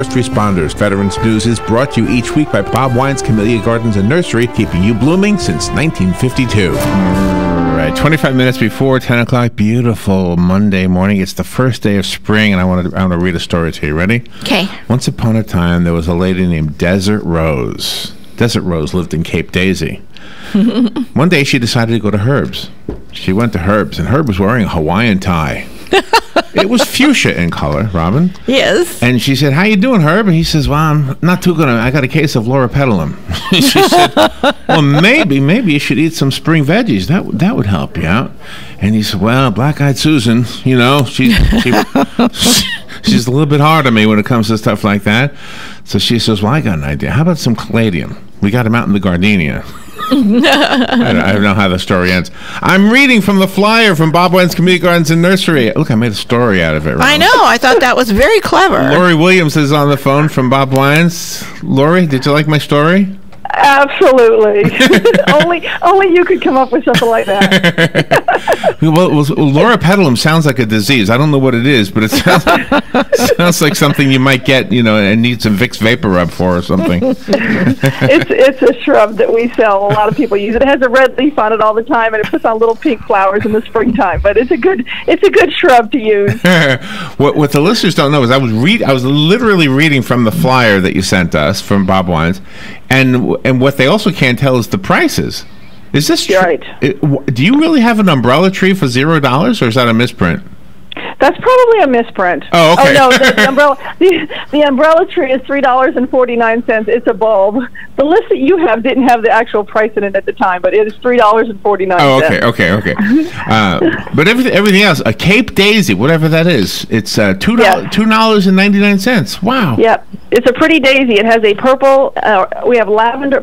First responders. Veterans News is brought to you each week by Bob Wine's Camellia Gardens and Nursery, keeping you blooming since 1952. All right, 25 minutes before 10 o'clock. Beautiful Monday morning. It's the first day of spring, and I want to read a story to you. Ready? Okay. Once upon a time, there was a lady named Desert Rose. Desert Rose lived in Cape Daisy. One day, she decided to go to Herb's. She went to Herb's, and Herb was wearing a Hawaiian tie. It was fuchsia in color, Robin. Yes. And she said, "How you doing, Herb?" And he says, "Well, I'm not too good. I got a case of Loropetalum." She said, "Well, maybe you should eat some spring veggies. That would help you out." And he said, "Well, Black-Eyed Susan, you know, she's a little bit hard on me when it comes to stuff like that." So she says, "Well, I got an idea. How about some caladium? We got them out in the gardenia." I don't know how the story ends. I'm reading from the flyer from Bob Wine's Camellia Gardens and Nursery. Look, I made a story out of it. I know. I thought that was very clever. Laurie Williams is on the phone from Bob Wine's. Laurie, did you like my story? Absolutely. only you could come up with something like that. Well, Loropetalum sounds like a disease. I don't know what it is, but it sounds like something you might get, and need some Vicks Vapor Rub for or something. It's a shrub that we sell. A lot of people use it. It has a red leaf on it all the time, and it puts on little pink flowers in the springtime. But it's a good shrub to use. What the listeners don't know is I was literally reading from the flyer that you sent us from Bob Wine's, and what they also can't tell is the prices. Is this true? Right. Do you really have an umbrella tree for $0, or is that a misprint? That's probably a misprint. Oh, okay. Oh no, the umbrella tree is $3.49. It's a bulb. The list that you have didn't have the actual price in it at the time, but it is $3.49. Oh, okay. But everything else, a Cape Daisy, whatever that is, it's $2.99. Wow. Yep, it's a pretty daisy. It has a purple. We have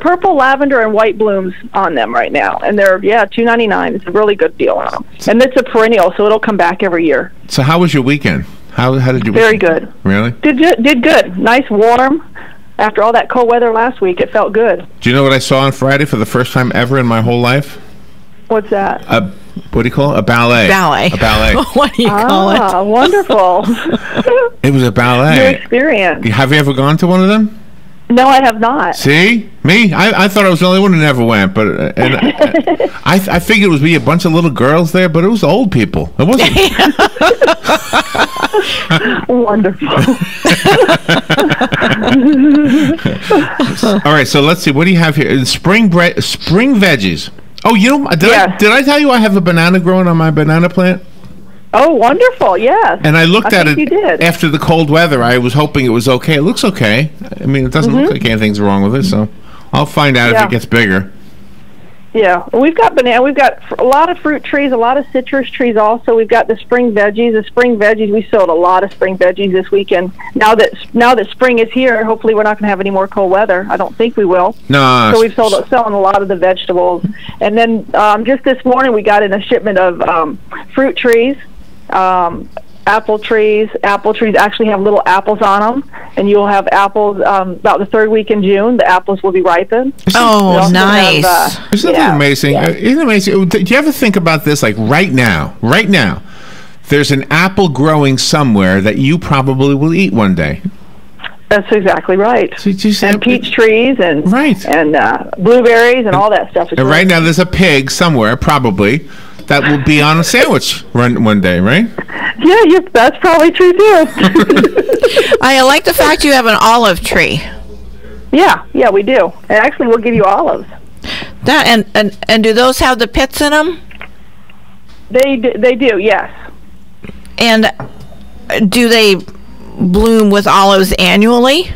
purple, lavender, and white blooms on them right now, and they're $2.99. It's a really good deal on them, and it's a perennial, so it'll come back every year. So how was your weekend? How did you? Very good. Really? Did good. Nice, warm. After all that cold weather last week, it felt good. Do you know what I saw on Friday for the first time ever in my whole life? What's that? What do you call it? A ballet. Ballet. A ballet. What do you call it? Ah, wonderful. It was a ballet. New experience. Have you ever gone to one of them? No, I have not. See? Me? I thought I was the only one who never went, but I figured it would be a bunch of little girls there, but it was old people. It wasn't. Wonderful. All right, so let's see. What do you have here? Spring veggies. Oh, did I tell you I have a banana growing on my banana plant? Oh, wonderful, yes. And I looked at it you did. after the cold weather. I was hoping it was okay. It looks okay. I mean, it doesn't look like anything's wrong with it, so I'll find out if it gets bigger. Yeah, we've got banana. We've got a lot of fruit trees, a lot of citrus trees also. We've got the spring veggies. We sold a lot of spring veggies this weekend. Now that spring is here, hopefully we're not going to have any more cold weather. I don't think we will. No. So we've selling a lot of the vegetables. And then just this morning we got in a shipment of fruit trees. Apple trees actually have little apples on them, and you'll have apples about the third week in June. The apples will be ripened. Oh, nice. Isn't that amazing? Yeah. Isn't it amazing? Do you ever think about this? Like right now, there's an apple growing somewhere that you probably will eat one day. That's exactly right. So and peach trees and blueberries and all that stuff. And right now there's a pig somewhere, probably, that will be on a sandwich one day, right? Yeah, that's probably true too. I like the fact you have an olive tree. Yeah, we do. And actually, we'll give you olives. That and do those have the pits in them? They do, yes. And do they bloom with olives annually?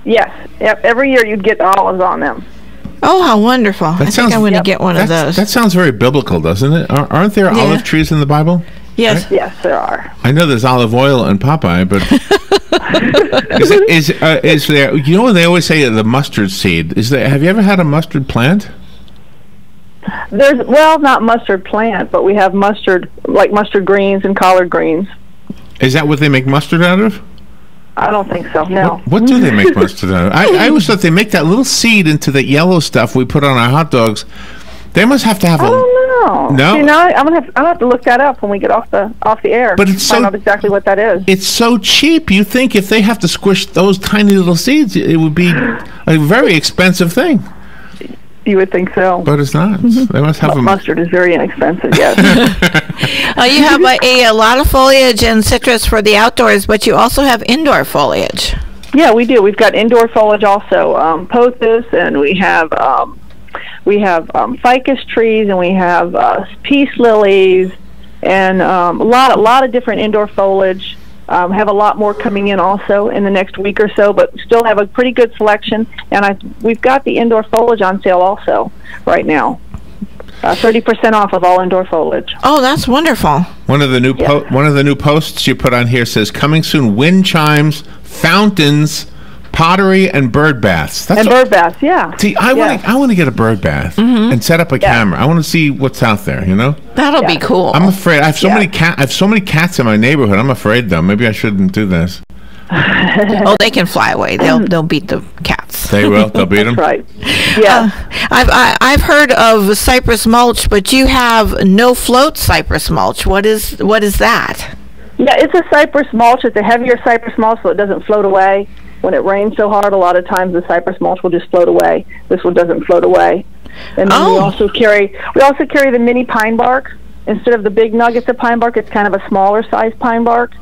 Yes. Yep. Every year you'd get olives on them. Oh, how wonderful. I think I'm going to get one of those. That sounds very bibiblical, doesn't it? Aren't there olive trees in the Bible? Yes. Right? Yes, there are. I know there's olive oil in Popeye, but is there, they always say the mustard seed. Have you ever had a mustard plant? There's, not mustard plant, but we have mustard greens and collard greens. Is that what they make mustard out of? I don't think so, no. What do they make mustard out of? I always thought they make that little seed into the yellow stuff we put on our hot dogs. They must have to have Oh No. You know, I'll have to look that up when we get off the air. But it's find out exactly what that is. It's so cheap. You think if they have to squish those tiny little seeds, it would be a very expensive thing. You would think so. But it's not. They must have Mustard is very inexpensive, yes. You have a lot of foliage and citrus for the outdoors, but you also have indoor foliage. Yeah, we do. We've got indoor foliage also, pothos, and we have ficus trees, and we have peace lilies, and a lot of different indoor foliage. Have a lot more coming in also in the next week or so, but still have a pretty good selection. And we've got the indoor foliage on sale also right now. 30% off of all indoor foliage. Oh, that's wonderful. One of the new posts you put on here says, coming soon, wind chimes, fountains, pottery, and bird baths. Bird baths, yeah. See, I want to get a bird bath and set up a camera. I want to see what's out there, you know? That'll be cool. I'm afraid. I have so many cats in my neighborhood. I'm afraid, though. Maybe I shouldn't do this. Oh, they can fly away. They'll beat the cats. They will. They'll beat them. That's right. Yeah. I've heard of cypress mulch, but you have no float cypress mulch. What is that? Yeah, it's a cypress mulch. It's a heavier cypress mulch, so it doesn't float away. When it rains so hard, a lot of times the cypress mulch will just float away. This one doesn't float away. And then we also carry the mini pine bark. Instead of the big nuggets of pine bark, it's kind of a smaller size pine bark.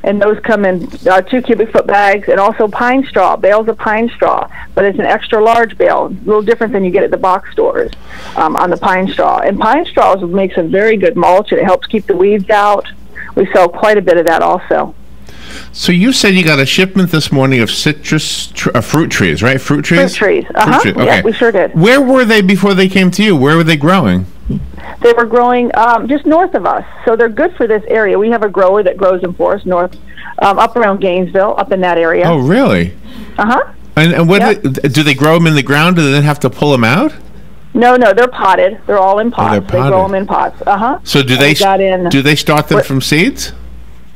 And those come in 2 cubic foot bags, and also pine straw, bales of pine straw. But it's an extra large bale, a little different than you get at the box stores on the pine straw. And pine straw makes a very good mulch, and it helps keep the weeds out. We sell quite a bit of that also. So you said you got a shipment this morning of citrus fruit trees, right? Fruit trees? Fruit trees. Okay. Yeah, we sure did. Where were they before they came to you? Where were they growing? They were growing just north of us, so they're good for this area. We have a grower that grows them for us north, up around Gainesville, up in that area. Oh, really? And what do they grow them in the ground? Do they then have to pull them out? No, they're potted. They're all in pots. They grow them in pots. So do they start them from seeds?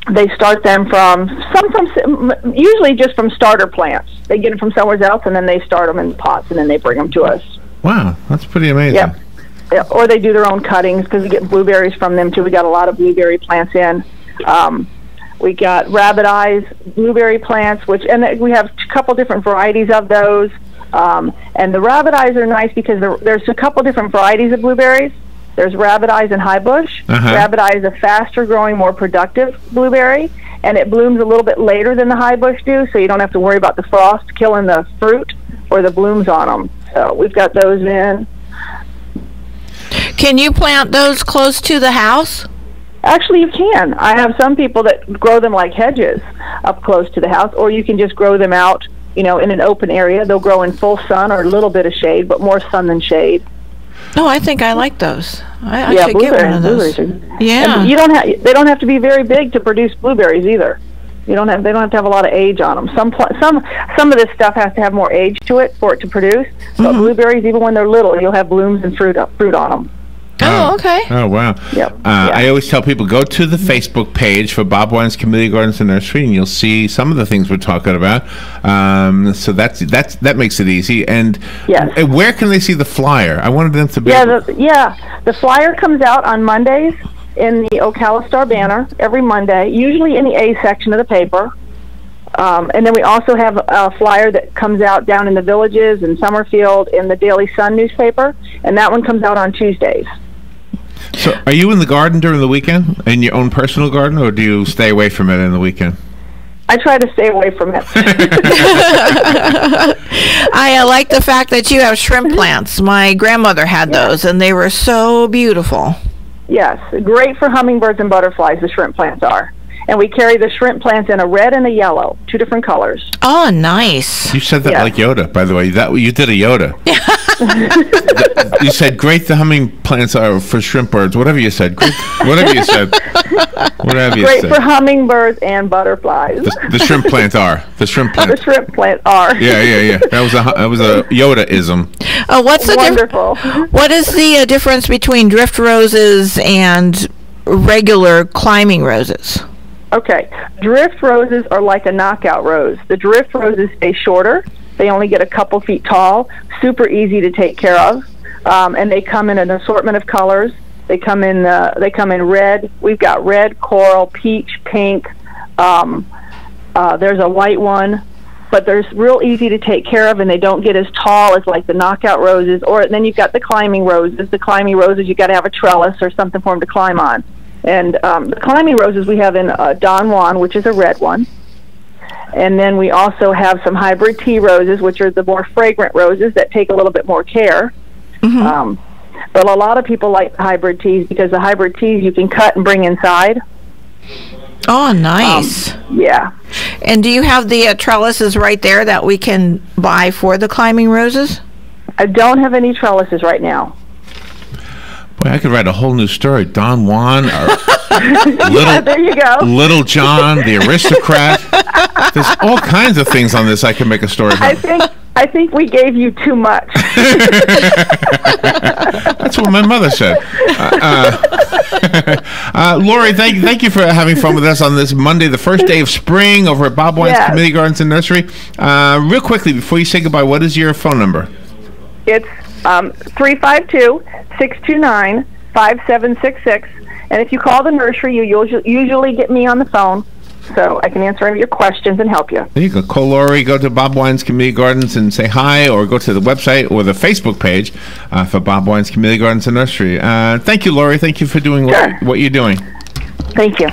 They start them usually just from starter plants. They get them from somewhere else, and then they start them in pots, and then they bring them to us. Wow, that's pretty amazing. Yeah. Or they do their own cuttings, because we get blueberries from them too. We got a lot of blueberry plants in. We got rabbit eyes blueberry plants, and we have a couple different varieties of those. And the rabbit eyes are nice because there's a couple different varieties of blueberries. There's rabbit eyes and high bush. Rabbit eye is a faster growing, more productive blueberry, and it blooms a little bit later than the high bush do, so you don't have to worry about the frost killing the fruit or the blooms on them. So we've got those in. Can you plant those close to the house? Actually, you can. I have some people that grow them like hedges up close to the house, or you can just grow them out, in an open area. They'll grow in full sun or a little bit of shade, but more sun than shade. Oh, I think I like those. I should get one of those. Yeah. And they don't have to be very big to produce blueberries either. They don't have to have a lot of age on them. Some of this stuff has to have more age to it for it to produce. But blueberries, even when they're little, you'll have blooms and fruit on them. Oh, okay. Oh, wow. Yep. I always tell people, go to the Facebook page for Bob Wine's Community Gardens and Nursery, and you'll see some of the things we're talking about. So that makes it easy. And where can they see the flyer? I wanted them to be... The flyer comes out on Mondays in the Ocala Star Banner every Monday, usually in the A section of the paper. And then we also have a flyer that comes out down in the Villages in Summerfield in the Daily Sun newspaper, and that one comes out on Tuesdays. So are you in the garden during the weekend, in your own personal garden, or do you stay away from it in the weekend? I try to stay away from it. I like the fact that you have shrimp plants. My grandmother had those, and they were so beautiful. Yes, great for hummingbirds and butterflies, the shrimp plants are. And we carry the shrimp plants in a red and a yellow, 2 different colors. Oh, nice. You said that like Yoda, by the way. You did a Yoda. You said, great the humming plants are for shrimp birds. Whatever you said. Great, whatever you said. Whatever you great said. For hummingbirds and butterflies. The shrimp plants are. The shrimp plants. The shrimp plants are. Yeah. That was a Yoda-ism. What's the wonderful? What is the difference between drift roses and regular climbing roses? Okay, drift roses are like a knockout rose. The drift roses stay shorter. They only get a couple feet tall, super easy to take care of. and they come in an assortment of colors. They come in red. We've got red, coral, peach, pink. There's a white one, but they're real easy to take care of, and they don't get as tall as like the knockout roses. Or then you've got the climbing roses. The climbing roses, you got to have a trellis or something for them to climb on. And the climbing roses we have in Don Juan, which is a red one. And then we also have some hybrid tea roses, which are the more fragrant roses that take a little bit more care. Mm-hmm. But a lot of people like the hybrid teas because the hybrid teas you can cut and bring inside. Oh, nice. Yeah. And do you have the trellises right there that we can buy for the climbing roses? I don't have any trellises right now. Boy, I could write a whole new story. Don Juan, there you go. Little John, the aristocrat. There's all kinds of things on this I could make a story about. I think we gave you too much. That's what my mother said. Laurie, thank you for having fun with us on this Monday, the first day of spring, over at Bob Wine's Community Gardens and Nursery. Real quickly, before you say goodbye, what is your phone number? It's 352-629-5766. And if you call the nursery, you usually get me on the phone, so I can answer any of your questions and help you. There you go. Call Laurie, go to Bob Wine's Community Gardens and say hi, or go to the website or the Facebook page for Bob Wine's Community Gardens and Nursery. Thank you, Laurie. Thank you for doing what you're doing. Thank you.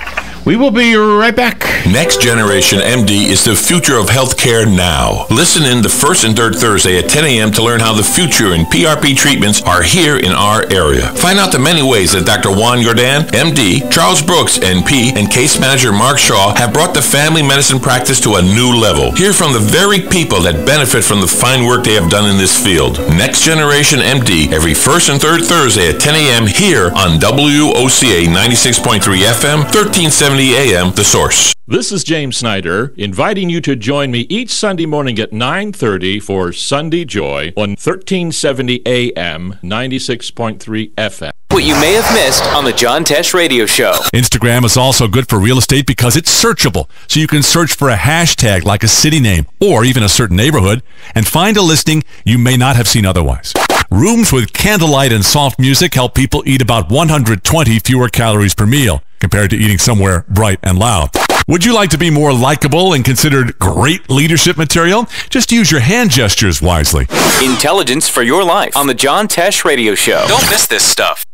We will be right back. Next Generation MD is the future of healthcare now. Listen in the first and third Thursday at 10 a.m. to learn how the future in PRP treatments are here in our area. Find out the many ways that Dr. Juan Jordan, MD, Charles Brooks, NP, and case manager Mark Shaw have brought the family medicine practice to a new level. Hear from the very people that benefit from the fine work they have done in this field. Next Generation MD, every first and third Thursday at 10 a.m. here on WOCA 96.3 FM, 1370 AM, The Source. This is James Snyder, inviting you to join me each Sunday morning at 9:30 for Sunday Joy on 1370 AM, 96.3 FM. What you may have missed on the John Tesh Radio Show. Instagram is also good for real estate because it's searchable. So you can search for a hashtag like a city name or even a certain neighborhood and find a listing you may not have seen otherwise. Rooms with candlelight and soft music help people eat about 120 fewer calories per meal compared to eating somewhere bright and loud. Would you like to be more likable and considered great leadership material? Just use your hand gestures wisely. Intelligence for your life on the John Tesh Radio Show. Don't miss this stuff.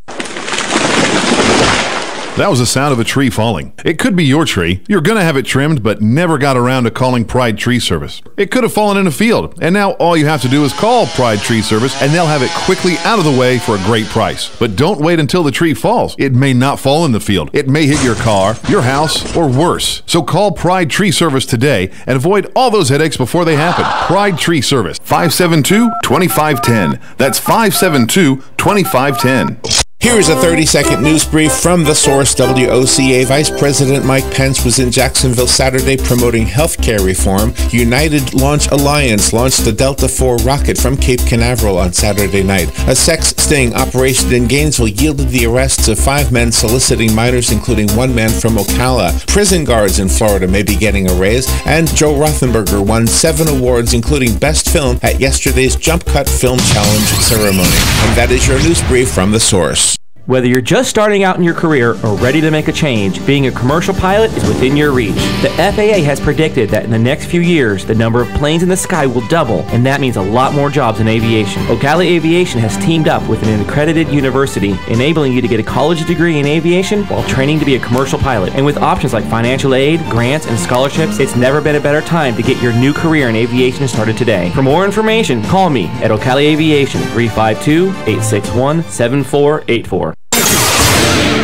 That was the sound of a tree falling. It could be your tree. You're going to have it trimmed, but never got around to calling Pride Tree Service. It could have fallen in a field, and now all you have to do is call Pride Tree Service, and they'll have it quickly out of the way for a great price. But don't wait until the tree falls. It may not fall in the field. It may hit your car, your house, or worse. So call Pride Tree Service today and avoid all those headaches before they happen. Pride Tree Service, 572-2510. That's 572-2510. Here's a 30-second news brief from The Source. WOCA Vice President Mike Pence was in Jacksonville Saturday promoting healthcare reform. United Launch Alliance launched the Delta IV rocket from Cape Canaveral on Saturday night. A sex sting operation in Gainesville yielded the arrests of 5 men soliciting minors, including 1 man from Ocala. Prison guards in Florida may be getting a raise, and Joe Rothenberger won 7 awards, including Best Film, at yesterday's Jump Cut Film Challenge ceremony. And that is your news brief from The Source. Whether you're just starting out in your career or ready to make a change, being a commercial pilot is within your reach. The FAA has predicted that in the next few years, the number of planes in the sky will double, and that means a lot more jobs in aviation. Ocala Aviation has teamed up with an accredited university, enabling you to get a college degree in aviation while training to be a commercial pilot. And with options like financial aid, grants, and scholarships, it's never been a better time to get your new career in aviation started today. For more information, call me at Ocala Aviation, 352-861-7484.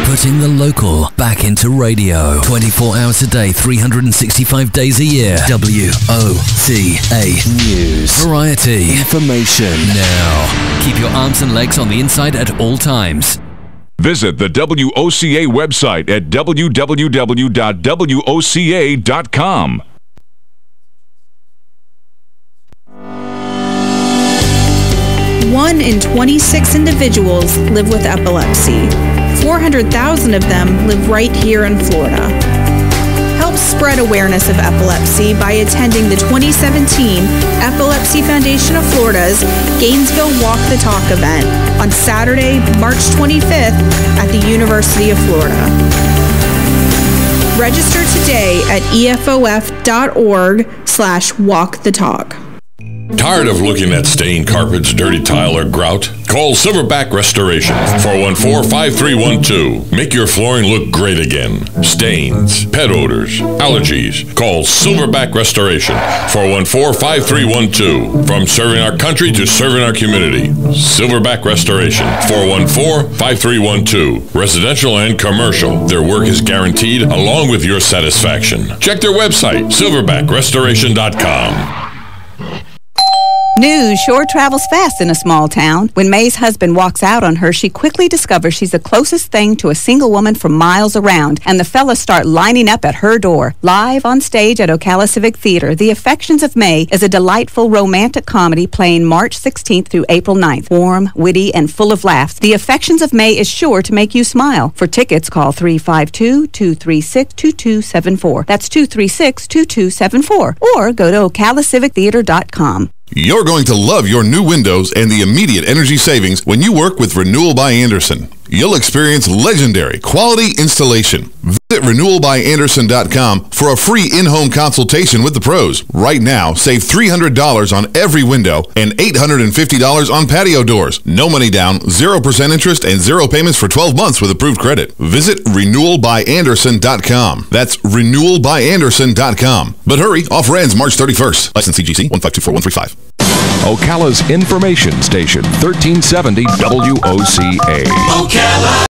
Putting the local back into radio. 24 hours a day, 365 days a year. WOCA News. Variety. Information. Now. Keep your arms and legs on the inside at all times. Visit the WOCA website at www.woca.com. One in 26 individuals live with epilepsy. 400,000 of them live right here in Florida. Help spread awareness of epilepsy by attending the 2017 Epilepsy Foundation of Florida's Gainesville Walk the Talk event on Saturday, March 25th at the University of Florida. Register today at efof.org/walkthetalk. Tired of looking at stained carpets, dirty tile, or grout? Call Silverback Restoration, 414-5312. Make your flooring look great again. Stains, pet odors, allergies. Call Silverback Restoration, 414-5312. From serving our country to serving our community. Silverback Restoration, 414-5312. Residential and commercial. Their work is guaranteed along with your satisfaction. Check their website, silverbackrestoration.com. News sure travels fast in a small town. When May's husband walks out on her, she quickly discovers she's the closest thing to a single woman for miles around, and the fellas start lining up at her door. Live on stage at Ocala Civic Theater, The Affections of May is a delightful romantic comedy playing March 16th through April 9th. Warm, witty, and full of laughs, The Affections of May is sure to make you smile. For tickets, call 352-236-2274. That's 236-2274. Or go to okalacivictheater.com. You're going to love your new windows and the immediate energy savings when you work with Renewal by Anderson. You'll experience legendary quality installation. Visit renewalbyanderson.com for a free in-home consultation with the pros. Right now, save $300 on every window and $850 on patio doors. No money down, 0% interest, and 0 payments for 12 months with approved credit. Visit renewalbyanderson.com. That's renewalbyanderson.com. But hurry, offer ends March 31st. License CGC 1524135. Ocala's information station, 1370 WOCA. Ocala.